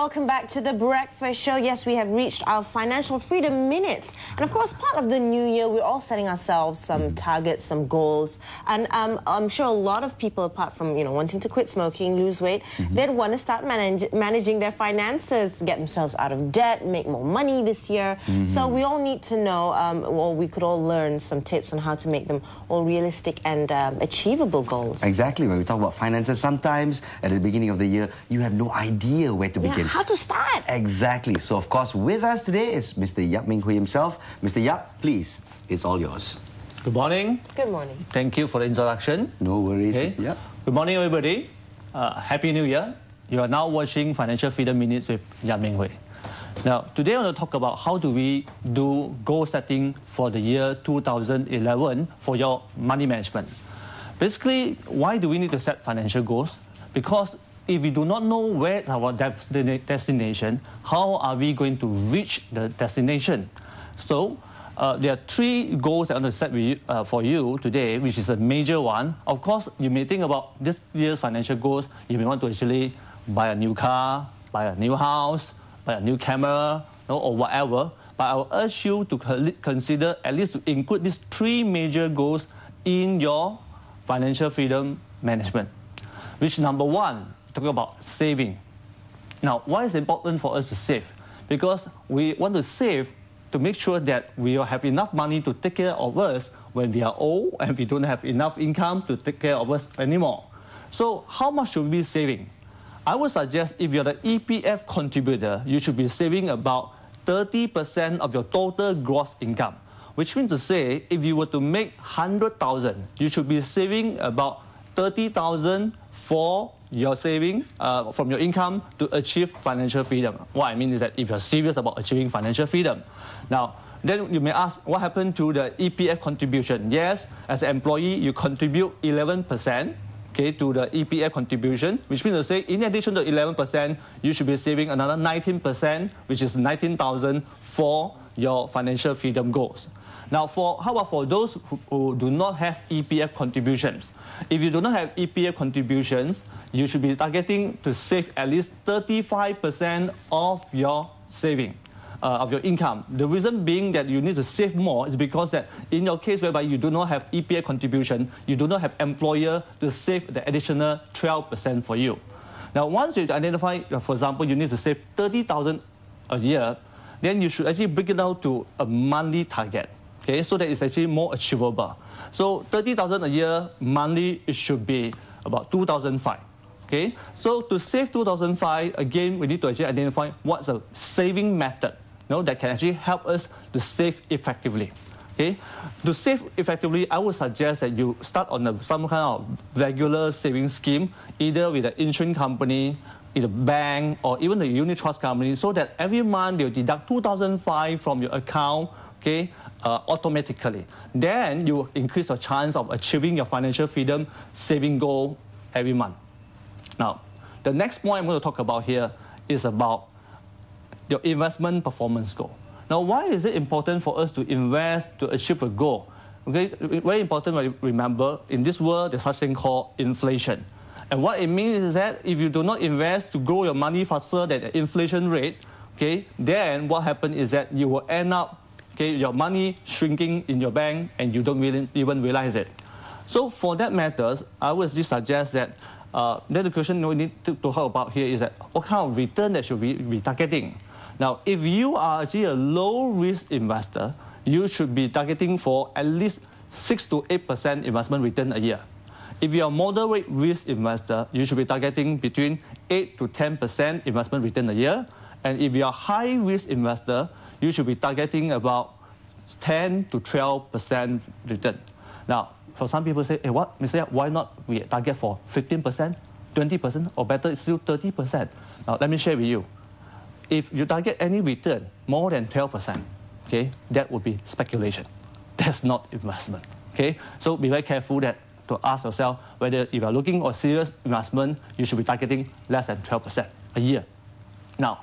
welcome back to the Breakfast Show. Yes, we have reached our financial freedom minutes. And of course, part of the new year, we're all setting ourselves some targets, some goals. And I'm sure a lot of people, apart from, wanting to quit smoking, lose weight, they'd want to start managing their finances, get themselves out of debt, make more money this year. So we all need to know, well, we could all learn some tips on how to make them all realistic and achievable goals. Exactly. When we talk about finances, sometimes at the beginning of the year, you have no idea where to begin. How to start. Exactly. So, of course, with us today is Mr. Yap Ming Hui himself. Mr. Yap, please, it's all yours. Good morning. Good morning. Thank you for the introduction. No worries, Okay. Mr. Yap. Good morning, everybody. Happy New Year. You are now watching Financial Freedom Minutes with Yap Ming Hui. Now, today I want to talk about how do we do goal setting for the year 2011 for your money management. Basically, why do we need to set financial goals? Because if we do not know where is our destination, how are we going to reach the destination? So, there are three goals I want to set for you today, which is a major one. Of course, you may think about this year's financial goals. You may want to actually buy a new car, buy a new house, buy a new camera, or whatever. But I will urge you to consider at least to include these three major goals in your financial freedom management. Which number one, talk about saving. Now, why is it important for us to save? Because we want to save to make sure that we will have enough money to take care of us when we are old and we don't have enough income to take care of us anymore. So how much should we be saving? I would suggest if you're the EPF contributor, you should be saving about 30% of your total gross income. Which means to say, if you were to make 100,000, you should be saving about 30,000 for your saving from your income to achieve financial freedom. What I mean is that if you're serious about achieving financial freedom. Now, then you may ask, what happened to the EPF contribution? Yes, as an employee, you contribute 11%. Okay, to the EPF contribution, which means to say, in addition to 11%, you should be saving another 19%, which is 19,000 for your financial freedom goals. Now, how about for those who do not have EPF contributions? If you do not have EPF contributions, you should be targeting to save at least 35% of your saving. Of your income. The reason being that you need to save more is because that in your case whereby you do not have EPF contribution, you do not have employer to save the additional 12% for you. Now, once you identify, for example, you need to save 30,000 a year, then you should actually break it down to a monthly target, okay, so that it's actually more achievable. So 30,000 a year, monthly, it should be about 2,500. Okay, so to save 2,500, again, we need to actually identify what's a saving method that can actually help us to save effectively. Okay, to save effectively, I would suggest that you start on some kind of regular saving scheme, either with an insurance company, in a bank, or even the unit trust company, so that every month they'll deduct 2,500 from your account, okay, automatically. Then you increase your chance of achieving your financial freedom saving goal every month. Now, the next point I'm going to talk about here is about your investment performance goal. Now, why is it important for us to invest to achieve a goal? Okay, very important, remember, in this world, there's such thing called inflation. And what it means is that if you do not invest to grow your money faster than the inflation rate, okay, then what happens is that you will end up, okay, your money shrinking in your bank and you don't really even realize it. So for that matters, I would just suggest that then the question we need to talk about here is that what kind of return that should we be targeting? Now, if you are actually a low-risk investor, you should be targeting for at least 6 to 8% investment return a year. If you are a moderate risk investor, you should be targeting between 8 to 10% investment return a year. And if you are a high-risk investor, you should be targeting about 10 to 12% return. Now, for some people say, hey, what, Mr. Yap, why not we target for 15%, 20%, or better, it's still 30%? Now, let me share with you. If you target any return more than 12%, okay, that would be speculation. That's not investment, okay? So be very careful to ask yourself whether if you're looking for serious investment, you should be targeting less than 12% a year. Now,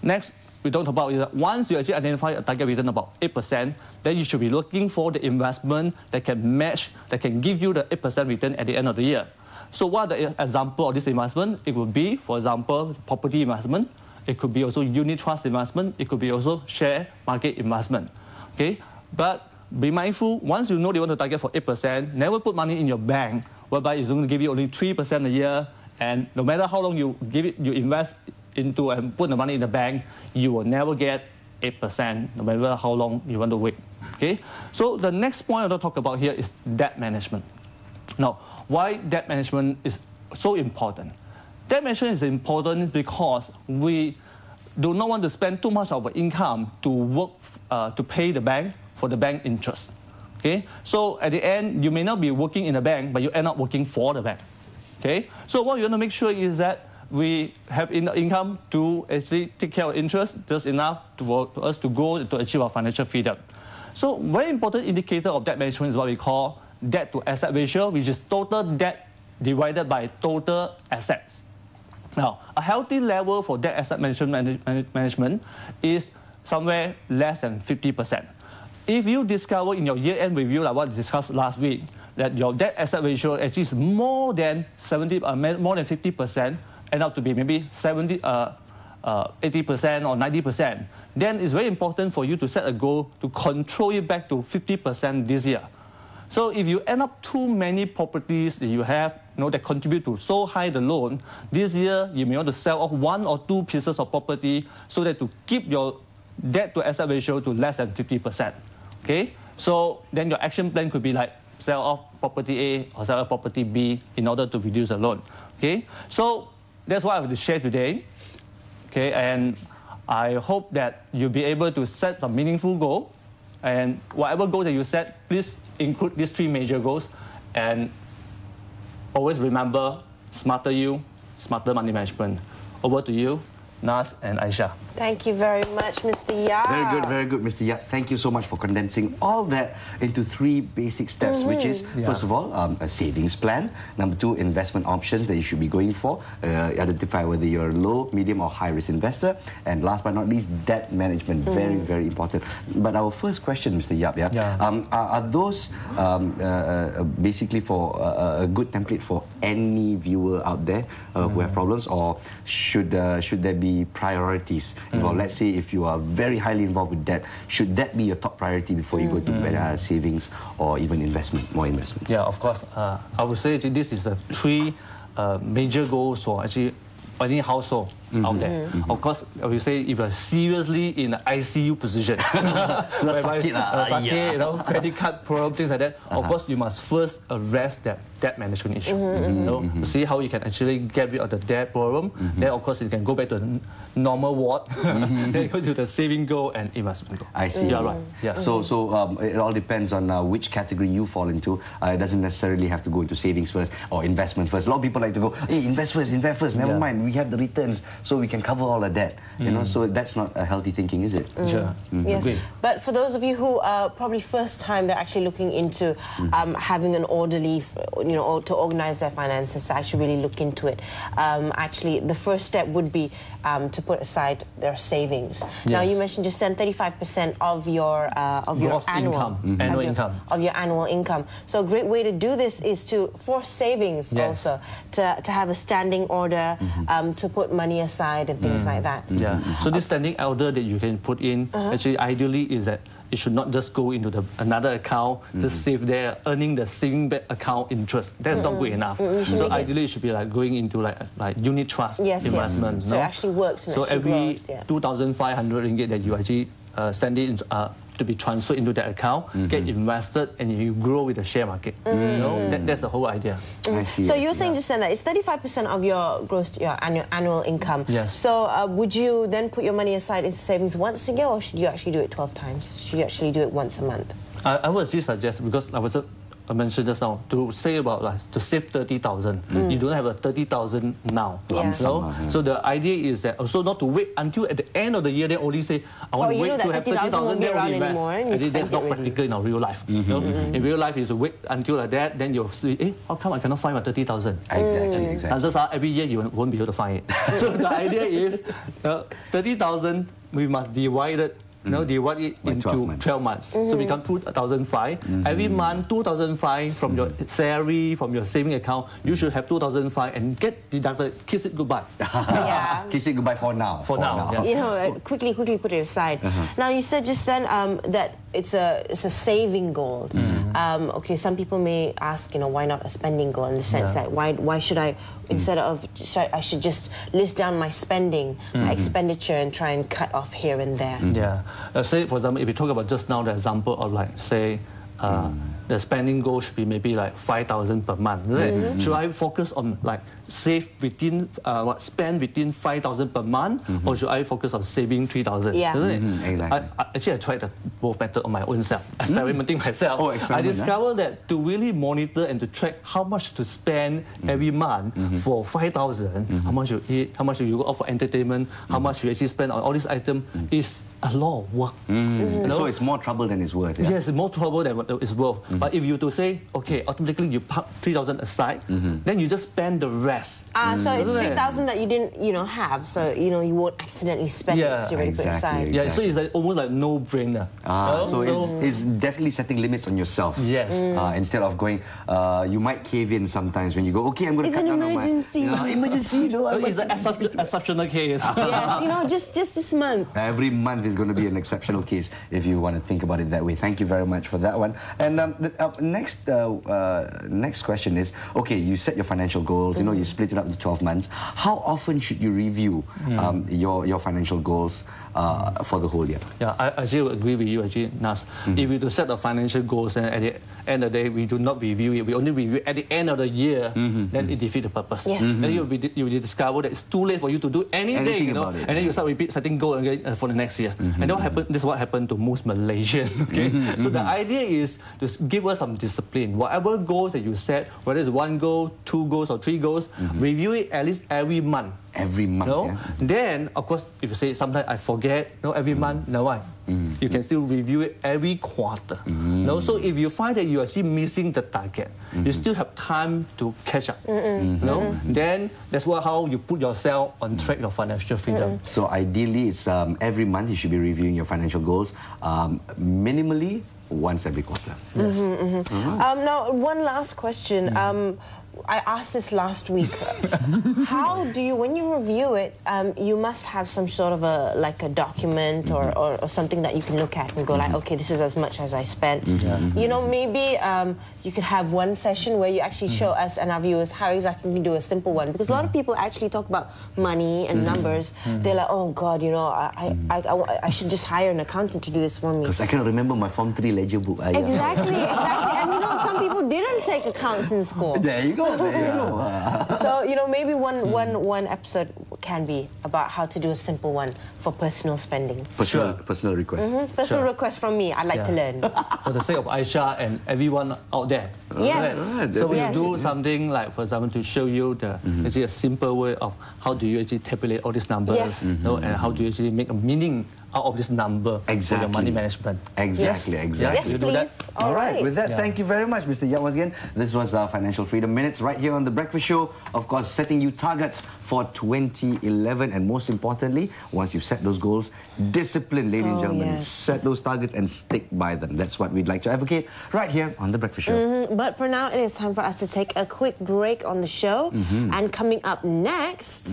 next, we talked about is that once you actually identify a target return about 8%, then you should be looking for the investment that can match, that can give you the 8% return at the end of the year. So what are the example of this investment? It would be, for example, property investment. it could be also unit trust investment, it could be also share market investment. Okay, but be mindful, once you know you want to target for 8%, never put money in your bank, whereby it's going to give you only 3% a year, and no matter how long you invest into and put the money in the bank, you will never get 8%, no matter how long you want to wait. Okay, so the next point I want to talk about here is debt management. Now, why debt management is so important? Debt management is important because we do not want to spend too much of our income to work to pay the bank for the bank interest. Okay, so at the end, you may not be working in the bank, but you end up working for the bank. Okay, so what you want to make sure is that we have enough income to actually take care of interest, just enough for us to go to achieve our financial freedom. So very important indicator of debt management is what we call debt to asset ratio, which is total debt divided by total assets. Now, a healthy level for debt asset management is somewhere less than 50%. If you discover in your year-end review, like what we discussed last week, that your debt asset ratio actually is more than 50%, end up to be maybe 80% or 90%, then it's very important for you to set a goal to control it back to 50% this year. So if you end up too many properties that you have, that contribute to so high the loan, this year you may want to sell off 1 or 2 pieces of property so that to keep your debt to asset ratio to less than 50%. Okay, so then your action plan could be like sell off property A or sell off property B in order to reduce the loan. Okay, so that's what I want to share today. Okay, and I hope that you'll be able to set some meaningful goal, and whatever goals that you set, please include these 3 major goals, and always remember, smarter you, smarter money management. Over to you, Nas and Aisha. Thank you very much, Mr. Yap. Very good, Mr. Yap. Thank you so much for condensing all that into 3 basic steps, which is, first of all, a savings plan. Number 2, investment options that you should be going for. Identify whether you're a low, medium, or high-risk investor. And last but not least, debt management. Very, very important. But our first question, Mr. Yap, are those basically for a good template for any viewer out there who have problems, or should there be priorities involved? Let's say if you are very highly involved with debt, should that be your top priority before you go to savings or even more investments? Yeah, of course. I would say this is the 3 major goals for actually any household out there. Of course, I would say if you're seriously in an ICU position, credit card problem, things like that, of course you must first address that debt management issue. See how you can actually get rid of the debt problem. Then of course you can go back to the normal ward, then go to the saving goal and investment goal. I see. Yeah, right. Yeah. So it all depends on which category you fall into. It doesn't necessarily have to go into savings first or investment first. A lot of people like to go, hey, invest first, never mind, we have the returns, so we can cover all of that. So that's not a healthy thinking, is it? Sure. Yes. But for those of you who are probably first time they're actually looking into having an orderly, or to organize their finances, to actually really look into it. Actually, the first step would be to put aside their savings. Yes. Now, you mentioned just then 35% of your annual income. Of your annual income. So a great way to do this is to force savings also, to have a standing order, to put money aside and things like that. Yeah. So this standing order that you can put in, actually ideally is that it should not just go into another account, just save there, earning the saving account interest. That's not good enough. So ideally it should be like going into like unit trust investment. Yes. So it actually works. And so every 2,500 ringgit that you actually send it to be transferred into that account, get invested, and you grow with the share market. That's the whole idea. I see. So you're saying just then that it's 35% of your annual income. Yes. So would you then put your money aside into savings once a year, or should you actually do it 12 times? Should you actually do it once a month? I would actually suggest, because I mentioned just now, to say about to save 30,000. You don't have a 30,000 now. So the idea is that also not to wait until at the end of the year, then only say, I want to wait to have 30,000, then only invest. And that's not practical in our real life. In real life, is to wait until like that, then you'll see, how come I cannot find my 30,000? Exactly. Chances are every year you won't be able to find it. So the idea is 30,000, we must divide it Now divide it into 12 months. So become 2,005. Every month, 2,005 from your salary, from your saving account, you should have 2,005 and get deducted. Kiss it goodbye. Yeah. Kiss it goodbye for now. For now. Yes. You know, quickly put it aside. Now you said just then that it's a saving goal. Okay, some people may ask, you know, why not a spending goal, in the sense that why should I, instead of I should just list down my spending, my expenditure, and try and cut off here and there. Yeah. Say for example, if we talk about just now the example of like say. The spending goal should be maybe like 5,000 per month. Should I focus on like save within spend within 5,000 per month, or should I focus on saving 3,000? Yeah. Exactly. Actually, I tried both methods on my own self, experimenting myself. I discovered that to really monitor and to track how much to spend every month for 5,000, how much you eat, how much you go out for entertainment, how much you actually spend on all these items is a lot of work. You know? So it's more trouble than it's worth. Yeah? Yes, it's more trouble than what it's worth. But if you to say, okay, automatically you park 3,000 aside, then you just spend the rest. So it's 3,000 that you didn't, you know, have. So you know you won't accidentally spend it. So you already put aside. Yeah, so it's like, almost like no-brainer. So it's definitely setting limits on yourself. Yes. Instead of going, you might cave in sometimes when you go, okay, I'm going to cut down on my... It's an emergency. Emergency, no. It's an exceptional case. Yes, you know, just this month. Every month is going to be an exceptional case if you want to think about it that way. Thank you very much for that one. And next question is, okay, you set your financial goals, you know, you split it up into 12 months. How often should you review your financial goals for the whole year? Yeah, I actually agree with you, actually, Nas. If we do set the financial goals and at the end of the day, we do not review it, we only review it at the end of the year, then it defeats the purpose. Yes. Then you will discover that it's too late for you to do anything, you know, and then you start setting goals again for the next year. And this is what happened to most Malaysians, okay? So the idea is to give us some discipline. Whatever goals that you set, whether it's 1 goal, 2 goals, or 3 goals, review it at least every month. Every month, no? Then, of course, if you say sometimes I forget, no, every month, no, why? You can still review it every quarter. No? So if you find that you're actually missing the target, you still have time to catch up. No? Then that's how you put yourself on track your financial freedom. So ideally, it's every month you should be reviewing your financial goals, minimally once every quarter. Yes. Now, one last question. I asked this last week. How do you, when you review it, you must have some sort of a document or something that you can look at and go like, okay, this is as much as I spent. You know, maybe you could have one session where you actually show us and our viewers how exactly you do a simple one, because a lot of people actually talk about money and numbers. They're like, oh God, you know, I should just hire an accountant to do this for me. Because I cannot remember my Form 3 ledger book. Exactly. And you know, some people didn't take accounts in school. There you go. So, you know, maybe one episode can be about how to do a simple one for personal spending. Personal request. Personal request from me. I'd like to learn. For the sake of Aisha and everyone out there. Yes. Right. So we do something like, for example, to show you actually a simple way of how do you actually tabulate all these numbers, and how do you actually make a meaning out of this number for your money management. Exactly. Yes, you do that. All right. With that, thank you very much, Mr. Yap. Once again, this was our Financial Freedom Minutes right here on The Breakfast Show. Of course, setting you targets for 2011. And most importantly, once you've set those goals, discipline, ladies and gentlemen. Set those targets and stick by them. That's what we'd like to advocate right here on The Breakfast Show. But for now, it is time for us to take a quick break on the show. And coming up next...